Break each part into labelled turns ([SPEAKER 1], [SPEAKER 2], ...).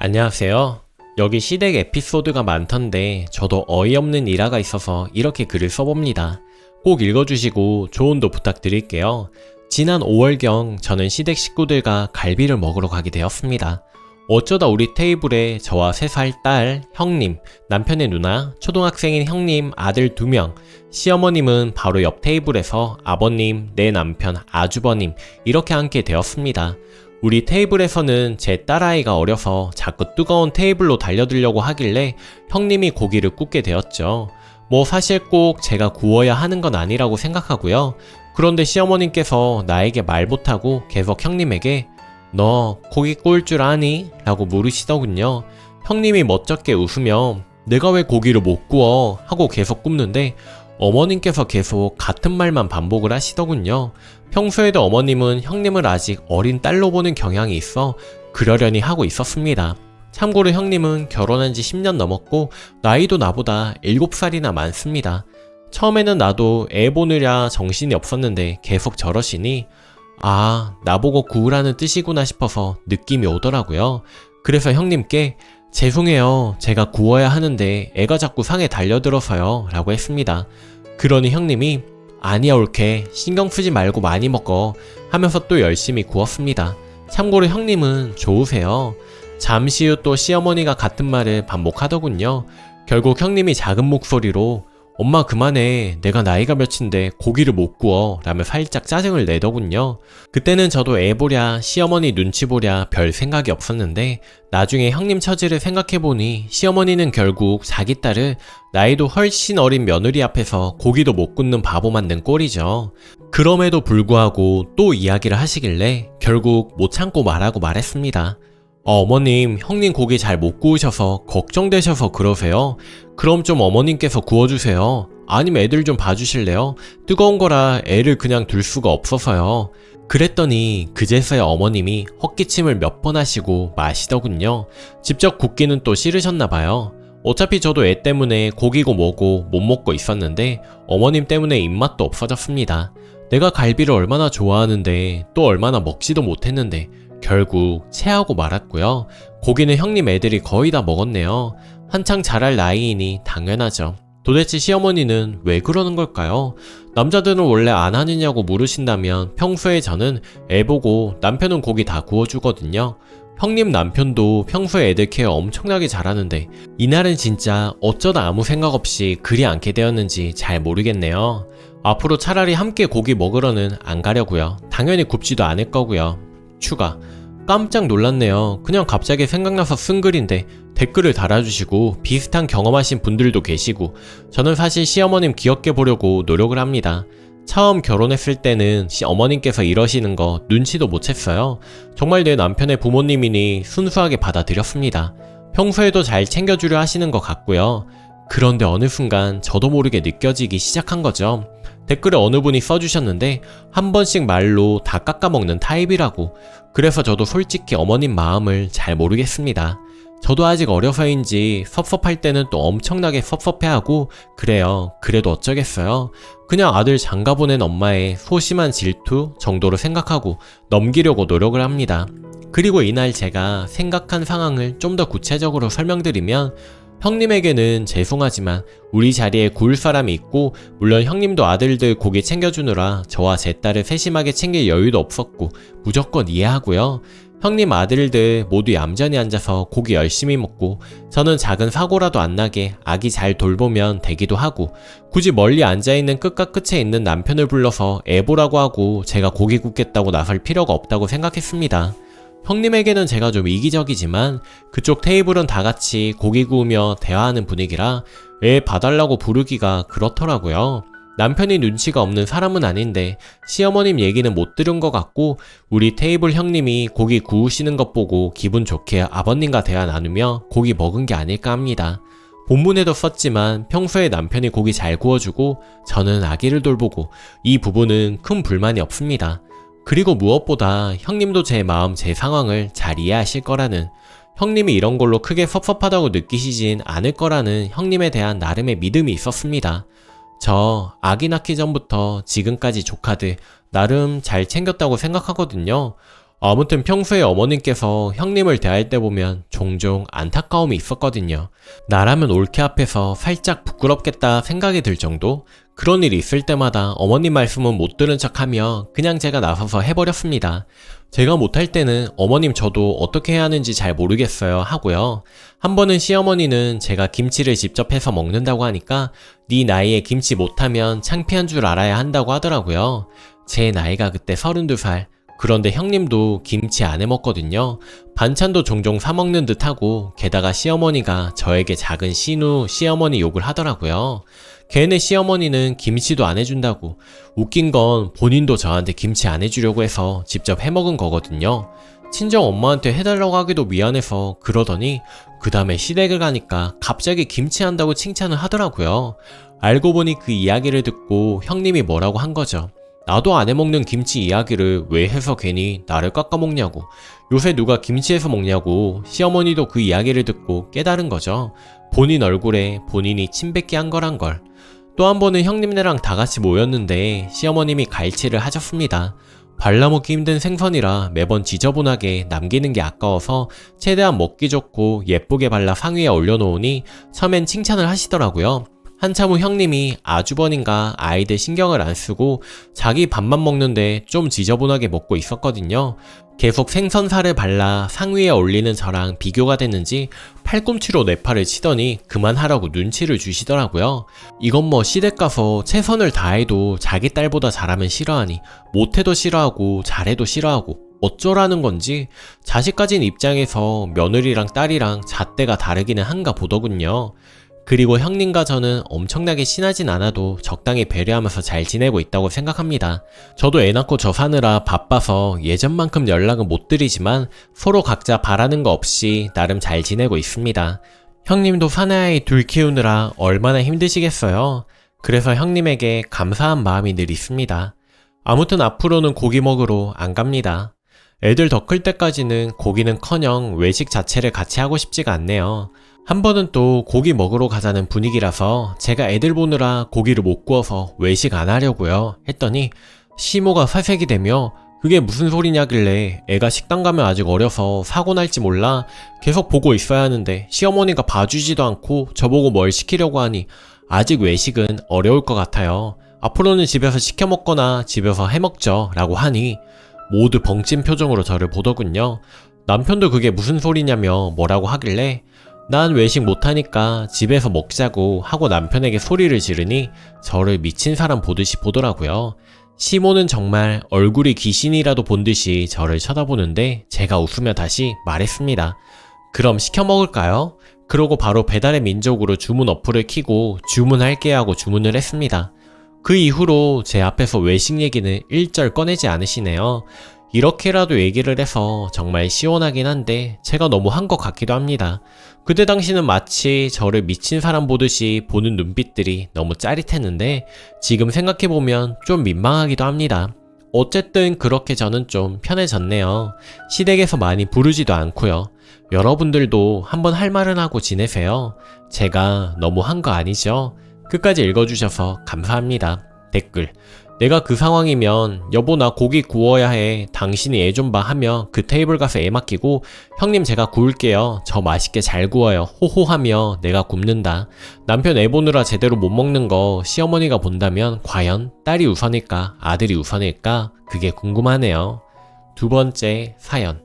[SPEAKER 1] 안녕하세요. 여기 시댁 에피소드가 많던데 저도 어이없는 일화가 있어서 이렇게 글을 써봅니다. 꼭 읽어주시고 조언도 부탁드릴게요. 지난 5월경 저는 시댁 식구들과 갈비를 먹으러 가게 되었습니다. 어쩌다 우리 테이블에 저와 3살 딸, 형님, 남편의 누나, 초등학생인 형님, 아들 2명, 시어머님은 바로 옆 테이블에서 아버님, 내 남편, 아주버님 이렇게 앉게 되었습니다. 우리 테이블에서는 제 딸아이가 어려서 자꾸 뜨거운 테이블로 달려들려고 하길래 형님이 고기를 굽게 되었죠. 사실 꼭 제가 구워야 하는 건 아니라고 생각하고요. 그런데 시어머님께서 나에게 말 못하고 계속 형님에게 너 고기 구울 줄 아니? 라고 물으시더군요. 형님이 멋쩍게 웃으며 내가 왜 고기를 못 구워? 하고 계속 굽는데 어머님께서 계속 같은 말만 반복을 하시더군요. 평소에도 어머님은 형님을 아직 어린 딸로 보는 경향이 있어 그러려니 하고 있었습니다. 참고로 형님은 결혼한 지 10년 넘었고 나이도 나보다 7살이나 많습니다. 처음에는 나도 애 보느라 정신이 없었는데 계속 저러시니 나보고 구우라는 뜻이구나 싶어서 느낌이 오더라고요. 그래서 형님께 죄송해요. 제가 구워야 하는데 애가 자꾸 상에 달려들어서요. 라고 했습니다. 그러니 형님이 아니야 옳게 신경 쓰지 말고 많이 먹어 하면서 또 열심히 구웠습니다. 참고로 형님은 좋으세요. 잠시 후 또 시어머니가 같은 말을 반복하더군요. 결국 형님이 작은 목소리로 엄마 그만해 내가 나이가 몇인데 고기를 못 구워 라며 살짝 짜증을 내더군요. 그때는 저도 애 보랴 시어머니 눈치 보랴 별 생각이 없었는데 나중에 형님 처지를 생각해보니 시어머니는 결국 자기 딸을 나이도 훨씬 어린 며느리 앞에서 고기도 못 굽는 바보 만든 꼴이죠. 그럼에도 불구하고 또 이야기를 하시길래 결국 못 참고 말하고 말했습니다. 어머님, 형님 고기 잘 못 구우셔서 걱정되셔서 그러세요? 그럼 좀 어머님께서 구워주세요. 아니면 애들 좀 봐주실래요? 뜨거운 거라 애를 그냥 둘 수가 없어서요. 그랬더니 그제서야 어머님이 헛기침을 몇 번 하시고 마시더군요. 직접 굽기는 또 싫으셨나봐요. 어차피 저도 애 때문에 고기고 뭐고 못 먹고 있었는데 어머님 때문에 입맛도 없어졌습니다. 내가 갈비를 얼마나 좋아하는데 또 얼마나 먹지도 못했는데 결국 체하고 말았고요. 고기는 형님 애들이 거의 다 먹었네요. 한창 자랄 나이이니 당연하죠. 도대체 시어머니는 왜 그러는 걸까요? 남자들은 원래 안 하느냐고 물으신다면 평소에 저는 애 보고 남편은 고기 다 구워주거든요. 형님 남편도 평소에 애들 케어 엄청나게 잘하는데 이날은 진짜 어쩌다 아무 생각 없이 그리 않게 되었는지 잘 모르겠네요. 앞으로 차라리 함께 고기 먹으러는 안 가려고요. 당연히 굽지도 않을 거고요. 추가. 깜짝 놀랐네요. 그냥 갑자기 생각나서 쓴 글인데 댓글을 달아주시고 비슷한 경험하신 분들도 계시고 저는 사실 시어머님 귀엽게 보려고 노력을 합니다. 처음 결혼했을 때는 어머님께서 이러시는 거 눈치도 못 챘어요. 정말 내 남편의 부모님이니 순수하게 받아들였습니다. 평소에도 잘 챙겨주려 하시는 것 같고요. 그런데 어느 순간 저도 모르게 느껴지기 시작한 거죠. 댓글에 어느 분이 써주셨는데 한 번씩 말로 다 깎아먹는 타입이라고. 그래서 저도 솔직히 어머님 마음을 잘 모르겠습니다. 저도 아직 어려서인지 섭섭할 때는 또 엄청나게 섭섭해하고 그래요. 그래도 어쩌겠어요. 그냥 아들 장가 보낸 엄마의 소심한 질투 정도로 생각하고 넘기려고 노력을 합니다. 그리고 이날 제가 생각한 상황을 좀 더 구체적으로 설명드리면 형님에게는 죄송하지만 우리 자리에 구울 사람이 있고 물론 형님도 아들들 고기 챙겨주느라 저와 제 딸을 세심하게 챙길 여유도 없었고 무조건 이해하고요. 형님 아들들 모두 얌전히 앉아서 고기 열심히 먹고 저는 작은 사고라도 안 나게 아기 잘 돌보면 되기도 하고 굳이 멀리 앉아있는 끝과 끝에 있는 남편을 불러서 애 보라고 하고 제가 고기 굽겠다고 나설 필요가 없다고 생각했습니다. 형님에게는 제가 좀 이기적이지만 그쪽 테이블은 다 같이 고기 구우며 대화하는 분위기라 애 봐달라고 부르기가 그렇더라고요. 남편이 눈치가 없는 사람은 아닌데 시어머님 얘기는 못 들은 것 같고 우리 테이블 형님이 고기 구우시는 것 보고 기분 좋게 아버님과 대화 나누며 고기 먹은 게 아닐까 합니다. 본문에도 썼지만 평소에 남편이 고기 잘 구워주고 저는 아기를 돌보고 이 부분은 큰 불만이 없습니다. 그리고 무엇보다 형님도 제 마음, 제 상황을 잘 이해하실 거라는, 형님이 이런 걸로 크게 섭섭하다고 느끼시진 않을 거라는 형님에 대한 나름의 믿음이 있었습니다. 저 아기 낳기 전부터 지금까지 조카들 나름 잘 챙겼다고 생각하거든요. 아무튼 평소에 어머님께서 형님을 대할 때 보면 종종 안타까움이 있었거든요. 나라면 올케 앞에서 살짝 부끄럽겠다 생각이 들 정도? 그런 일이 있을 때마다 어머님 말씀은 못 들은 척하며 그냥 제가 나서서 해버렸습니다. 제가 못할 때는 어머님 저도 어떻게 해야 하는지 잘 모르겠어요 하고요. 한 번은 시어머니는 제가 김치를 직접 해서 먹는다고 하니까 네 나이에 김치 못하면 창피한 줄 알아야 한다고 하더라고요. 제 나이가 그때 32살. 그런데 형님도 김치 안 해먹거든요. 반찬도 종종 사먹는 듯하고 게다가 시어머니가 저에게 작은 시누 시어머니 욕을 하더라고요. 걔네 시어머니는 김치도 안 해준다고. 웃긴 건 본인도 저한테 김치 안 해주려고 해서 직접 해먹은 거거든요. 친정 엄마한테 해달라고 하기도 미안해서 그러더니 그 다음에 시댁을 가니까 갑자기 김치 한다고 칭찬을 하더라고요. 알고 보니 그 이야기를 듣고 형님이 뭐라고 한 거죠. 나도 안 해먹는 김치 이야기를 왜 해서 괜히 나를 깎아먹냐고. 요새 누가 김치해서 먹냐고. 시어머니도 그 이야기를 듣고 깨달은 거죠. 본인 얼굴에 본인이 침뱉기 한 거란 걸. 또 한 번은 형님네랑 다 같이 모였는데 시어머님이 갈치를 하셨습니다. 발라먹기 힘든 생선이라 매번 지저분하게 남기는 게 아까워서 최대한 먹기 좋고 예쁘게 발라 상위에 올려놓으니 처음엔 칭찬을 하시더라고요. 한참 후 형님이 아주버님과 아이들 신경을 안 쓰고 자기 밥만 먹는데 좀 지저분하게 먹고 있었거든요. 계속 생선살을 발라 상위에 올리는 저랑 비교가 됐는지 팔꿈치로 내 팔을 치더니 그만하라고 눈치를 주시더라고요. 이건 뭐 시댁 가서 최선을 다해도 자기 딸보다 잘하면 싫어하니 못해도 싫어하고 잘해도 싫어하고 어쩌라는 건지 자식 가진 입장에서 며느리랑 딸이랑 잣대가 다르기는 한가 보더군요. 그리고 형님과 저는 엄청나게 친하진 않아도 적당히 배려하면서 잘 지내고 있다고 생각합니다. 저도 애 낳고 저 사느라 바빠서 예전만큼 연락은 못 드리지만 서로 각자 바라는 거 없이 나름 잘 지내고 있습니다. 형님도 사내아이 둘 키우느라 얼마나 힘드시겠어요. 그래서 형님에게 감사한 마음이 늘 있습니다. 아무튼 앞으로는 고기 먹으러 안 갑니다. 애들 더 클 때까지는 고기는커녕 외식 자체를 같이 하고 싶지가 않네요. 한 번은 또 고기 먹으러 가자는 분위기라서 제가 애들 보느라 고기를 못 구워서 외식 안 하려고요 했더니 시모가 사색이 되며 그게 무슨 소리냐길래 애가 식당 가면 아직 어려서 사고 날지 몰라 계속 보고 있어야 하는데 시어머니가 봐주지도 않고 저보고 뭘 시키려고 하니 아직 외식은 어려울 것 같아요. 앞으로는 집에서 시켜 먹거나 집에서 해 먹죠 라고 하니 모두 벙찐 표정으로 저를 보더군요. 남편도 그게 무슨 소리냐며 뭐라고 하길래 난 외식 못하니까 집에서 먹자고 하고 남편에게 소리를 지르니 저를 미친 사람 보듯이 보더라고요. 시모는 정말 얼굴이 귀신이라도 본 듯이 저를 쳐다보는데 제가 웃으며 다시 말했습니다. 그럼 시켜 먹을까요? 그러고 바로 배달의 민족으로 주문 어플을 켜고 주문할게 하고 주문을 했습니다. 그 이후로 제 앞에서 외식 얘기는 일절 꺼내지 않으시네요. 이렇게라도 얘기를 해서 정말 시원하긴 한데 제가 너무 한 것 같기도 합니다. 그때 당시는 마치 저를 미친 사람 보듯이 보는 눈빛들이 너무 짜릿했는데 지금 생각해보면 좀 민망하기도 합니다. 어쨌든 그렇게 저는 좀 편해졌네요. 시댁에서 많이 부르지도 않고요. 여러분들도 한번 할 말은 하고 지내세요. 제가 너무 한 거 아니죠? 끝까지 읽어주셔서 감사합니다. 댓글: 내가 그 상황이면 여보 나 고기 구워야 해 당신이 애 좀 봐 하며 그 테이블 가서 애 맡기고 형님 제가 구울게요 저 맛있게 잘 구워요 호호하며 내가 굽는다. 남편 애 보느라 제대로 못 먹는 거 시어머니가 본다면 과연 딸이 우선일까 아들이 우선일까 그게 궁금하네요. 두 번째 사연.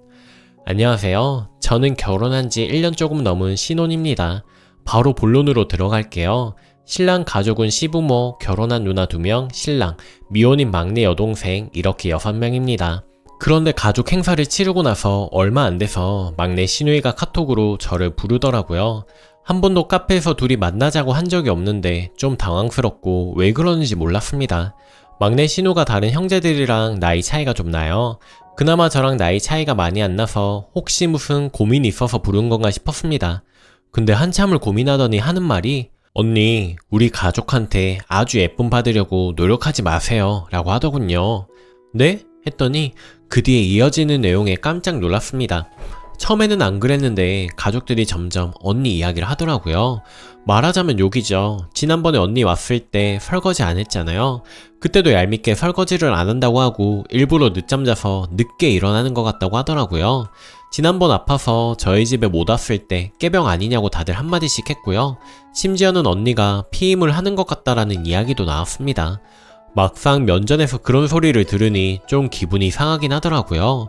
[SPEAKER 1] 안녕하세요. 저는 결혼한 지 1년 조금 넘은 신혼입니다. 바로 본론으로 들어갈게요. 신랑 가족은 시부모, 결혼한 누나 2명, 신랑, 미혼인 막내 여동생 이렇게 6명입니다. 그런데 가족 행사를 치르고 나서 얼마 안 돼서 막내 시누이가 카톡으로 저를 부르더라고요. 한 번도 카페에서 둘이 만나자고 한 적이 없는데 좀 당황스럽고 왜 그러는지 몰랐습니다. 막내 시누가 다른 형제들이랑 나이 차이가 좀 나요. 그나마 저랑 나이 차이가 많이 안 나서 혹시 무슨 고민이 있어서 부른 건가 싶었습니다. 근데 한참을 고민하더니 하는 말이 언니, 우리 가족한테 아주 예쁨 받으려고 노력하지 마세요 라고 하더군요. 네? 했더니 그 뒤에 이어지는 내용에 깜짝 놀랐습니다. 처음에는 안 그랬는데 가족들이 점점 언니 이야기를 하더라고요. 말하자면 욕이죠. 지난번에 언니 왔을 때 설거지 안 했잖아요. 그때도 얄밉게 설거지를 안 한다고 하고 일부러 늦잠 자서 늦게 일어나는 것 같다고 하더라고요. 지난번 아파서 저희 집에 못 왔을 때 깨병 아니냐고 다들 한마디씩 했고요. 심지어는 언니가 피임을 하는 것 같다라는 이야기도 나왔습니다. 막상 면전에서 그런 소리를 들으니 좀 기분이 상하긴 하더라고요.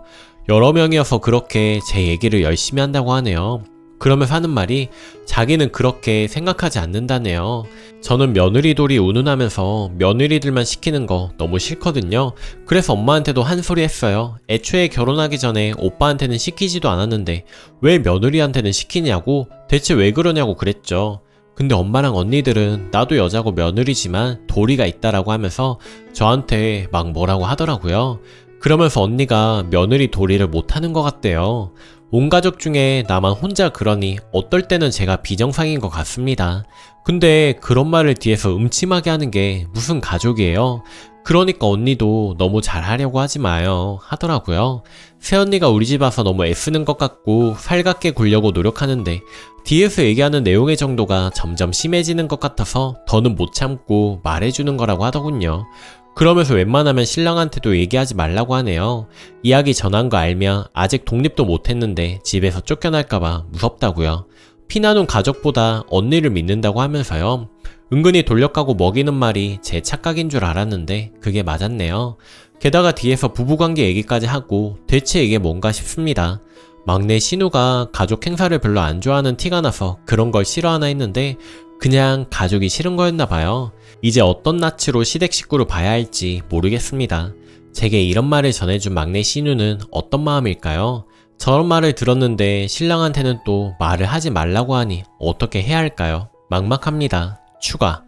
[SPEAKER 1] 여러 명이어서 그렇게 제 얘기를 열심히 한다고 하네요. 그러면서 하는 말이 자기는 그렇게 생각하지 않는다네요. 저는 며느리돌이 운운하면서 며느리들만 시키는 거 너무 싫거든요. 그래서 엄마한테도 한 소리 했어요. 애초에 결혼하기 전에 오빠한테는 시키지도 않았는데 왜 며느리한테는 시키냐고, 대체 왜 그러냐고 그랬죠. 근데 엄마랑 언니들은 나도 여자고 며느리지만 도리가 있다라고 하면서 저한테 막 뭐라고 하더라고요. 그러면서 언니가 며느리 도리를 못하는 것 같대요. 온 가족 중에 나만 혼자 그러니 어떨 때는 제가 비정상인 것 같습니다. 근데 그런 말을 뒤에서 음침하게 하는 게 무슨 가족이에요? 그러니까 언니도 너무 잘하려고 하지 마요 하더라고요. 새언니가 우리 집 와서 너무 애쓰는 것 같고 살갑게 굴려고 노력하는데 뒤에서 얘기하는 내용의 정도가 점점 심해지는 것 같아서 더는 못 참고 말해주는 거라고 하더군요. 그러면서 웬만하면 신랑한테도 얘기하지 말라고 하네요. 이야기 전한 거 알면 아직 독립도 못했는데 집에서 쫓겨날까봐 무섭다고요. 피나눈 가족보다 언니를 믿는다고 하면서요. 은근히 돌려가고 먹이는 말이 제 착각인 줄 알았는데 그게 맞았네요. 게다가 뒤에서 부부관계 얘기까지 하고 대체 이게 뭔가 싶습니다. 막내 신우가 가족 행사를 별로 안 좋아하는 티가 나서 그런 걸 싫어하나 했는데 그냥 가족이 싫은 거였나 봐요. 이제 어떤 낯으로 시댁 식구를 봐야 할지 모르겠습니다. 제게 이런 말을 전해준 막내 신우는 어떤 마음일까요? 저런 말을 들었는데 신랑한테는 또 말을 하지 말라고 하니 어떻게 해야 할까요? 막막합니다. 추가.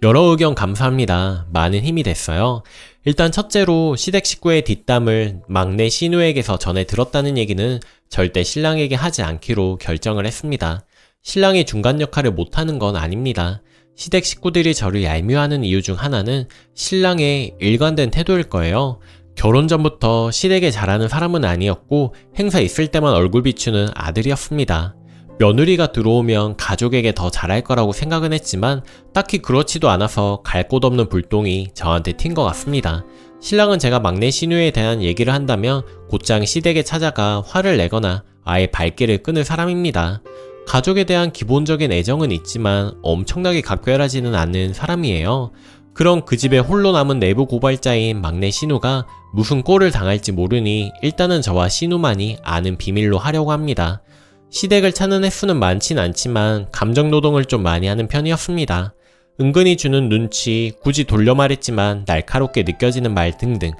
[SPEAKER 1] 여러 의견 감사합니다. 많은 힘이 됐어요. 일단 첫째로 시댁 식구의 뒷담을 막내 신우에게서 전해 들었다는 얘기는 절대 신랑에게 하지 않기로 결정을 했습니다. 신랑이 중간 역할을 못하는 건 아닙니다. 시댁 식구들이 저를 얄미워하는 이유 중 하나는 신랑의 일관된 태도일 거예요. 결혼 전부터 시댁에 잘하는 사람은 아니었고 행사 있을 때만 얼굴 비추는 아들이었습니다. 며느리가 들어오면 가족에게 더 잘할 거라고 생각은 했지만 딱히 그렇지도 않아서 갈 곳 없는 불똥이 저한테 튄 것 같습니다. 신랑은 제가 막내 신우에 대한 얘기를 한다면 곧장 시댁에 찾아가 화를 내거나 아예 발길을 끊을 사람입니다. 가족에 대한 기본적인 애정은 있지만 엄청나게 각별하지는 않는 사람이에요. 그런 그 집에 홀로 남은 내부 고발자인 막내 신우가 무슨 꼴을 당할지 모르니 일단은 저와 신우만이 아는 비밀로 하려고 합니다. 시댁을 찾는 횟수는 많진 않지만 감정노동을 좀 많이 하는 편이었습니다. 은근히 주는 눈치, 굳이 돌려 말했지만 날카롭게 느껴지는 말 등등.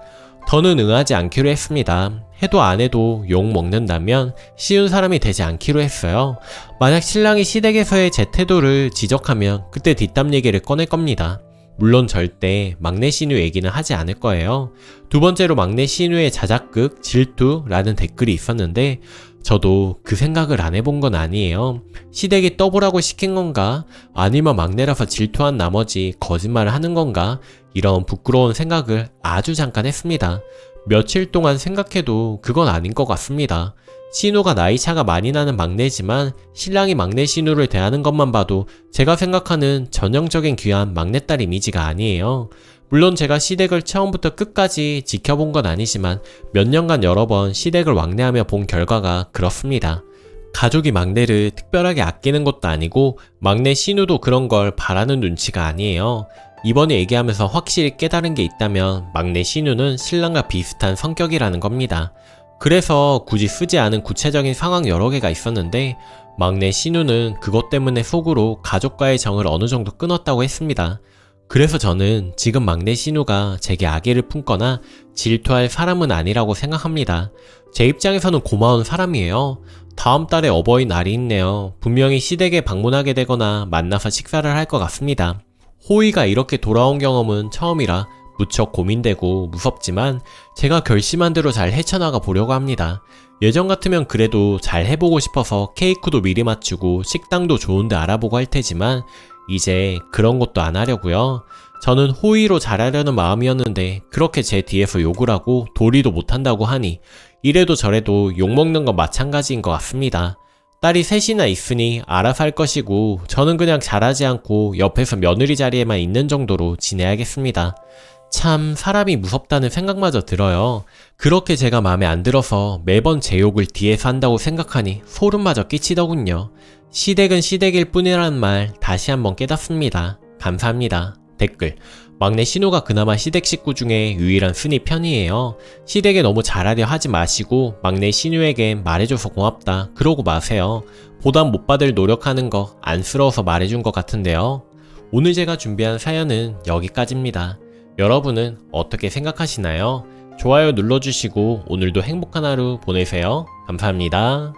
[SPEAKER 1] 더는 응하지 않기로 했습니다. 해도 안 해도 욕 먹는다면 쉬운 사람이 되지 않기로 했어요. 만약 신랑이 시댁에서의 제 태도를 지적하면 그때 뒷담 얘기를 꺼낼 겁니다. 물론 절대 막내 신우 얘기는 하지 않을 거예요. 두 번째로 막내 신우의 자작극, 질투라는 댓글이 있었는데 저도 그 생각을 안 해본 건 아니에요. 시댁이 떠보라고 시킨 건가? 아니면 막내라서 질투한 나머지 거짓말을 하는 건가? 이런 부끄러운 생각을 아주 잠깐 했습니다. 며칠 동안 생각해도 그건 아닌 것 같습니다. 신우가 나이차가 많이 나는 막내지만 신랑이 막내 신우를 대하는 것만 봐도 제가 생각하는 전형적인 귀한 막내딸 이미지가 아니에요. 물론 제가 시댁을 처음부터 끝까지 지켜본 건 아니지만 몇 년간 여러 번 시댁을 왕래하며 본 결과가 그렇습니다. 가족이 막내를 특별하게 아끼는 것도 아니고 막내 신우도 그런 걸 바라는 눈치가 아니에요. 이번에 얘기하면서 확실히 깨달은 게 있다면 막내 신우는 신랑과 비슷한 성격이라는 겁니다. 그래서 굳이 쓰지 않은 구체적인 상황 여러 개가 있었는데 막내 신우는 그것 때문에 속으로 가족과의 정을 어느 정도 끊었다고 했습니다. 그래서 저는 지금 막내 신우가 제게 악의를 품거나 질투할 사람은 아니라고 생각합니다. 제 입장에서는 고마운 사람이에요. 다음 달에 어버이날이 있네요. 분명히 시댁에 방문하게 되거나 만나서 식사를 할 것 같습니다. 호의가 이렇게 돌아온 경험은 처음이라 무척 고민되고 무섭지만 제가 결심한 대로 잘 헤쳐나가 보려고 합니다. 예전 같으면 그래도 잘 해보고 싶어서 케이크도 미리 맞추고 식당도 좋은데 알아보고 할 테지만 이제 그런 것도 안 하려고요. 저는 호의로 잘하려는 마음이었는데 그렇게 제 뒤에서 욕을 하고 도리도 못한다고 하니 이래도 저래도 욕먹는 건 마찬가지인 것 같습니다. 딸이 셋이나 있으니 알아서 할 것이고 저는 그냥 잘하지 않고 옆에서 며느리 자리에만 있는 정도로 지내야겠습니다. 참 사람이 무섭다는 생각마저 들어요. 그렇게 제가 마음에 안 들어서 매번 제 욕을 뒤에서 한다고 생각하니 소름마저 끼치더군요. 시댁은 시댁일 뿐이라는 말 다시 한번 깨닫습니다. 감사합니다. 댓글: 막내 신우가 그나마 시댁 식구 중에 유일한 순위 편이에요. 시댁에 너무 잘하려 하지 마시고 막내 신우에겐 말해줘서 고맙다 그러고 마세요. 보답 못 받을 노력하는 거 안쓰러워서 말해준 것 같은데요. 오늘 제가 준비한 사연은 여기까지입니다. 여러분은 어떻게 생각하시나요? 좋아요 눌러주시고 오늘도 행복한 하루 보내세요. 감사합니다.